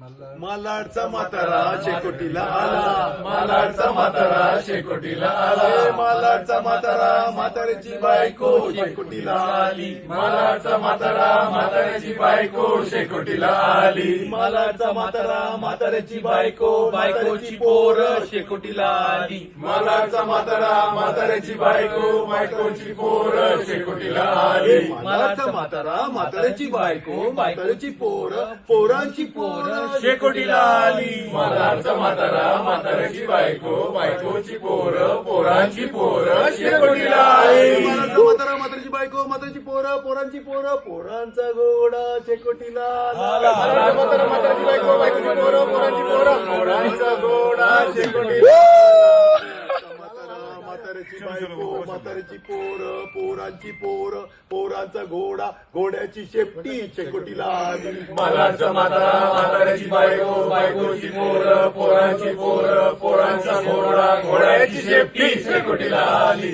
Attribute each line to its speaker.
Speaker 1: मालाडचा म्हातारा शेकोटीला आला, मालाडचा म्हातारा शेकोटीला आला, मालाडचा म्हातारा म्हाताऱ्याची बायको शेकोटीला आली, मालाडचा म्हातारा म्हाताऱ्याची बायको शेकोटीला आली, मालाडचा म्हातारा म्हाताऱ्याची बायको बायकोची पोर शेकोटीला आली, मालाडचा म्हातारा म्हाताऱ्याची बायको बायकोची पोर शेकोटीला आली, मालाडचा म्हातारा म्हाताऱ्याची बायको म्हाताऱ्याची पोर पोरांची पोर शेकोटीला आली, मालाडचा म्हातारा म्हाताऱ्याची बायको बायकोची पोर पोरांची पोर शेकोटीला आली, मालाडचा म्हातारा म्हाताऱ्याची बायको म्हाताऱ्याची पोर पोरांची पोर पोरांचा घोडा शेकोटीला आला, मालाडचा म्हातारा म्हाताऱ्याची बायको बायकोची पोर पोरांची पोर पोरांचा घोडा शेकोटीला म्हाताऱ्याची बायको म्हाताऱ्याची पोर पोरांची पोर पोरांचा घोडा घोड्याची शेपटी शेकोटीला आली, मालाडचा म्हातारा म्हाताऱ्याची बायको बायकोची पोर पोरांची पोर पोरांचा घोडा घोड्याची शेपटी शेकोटीला आली.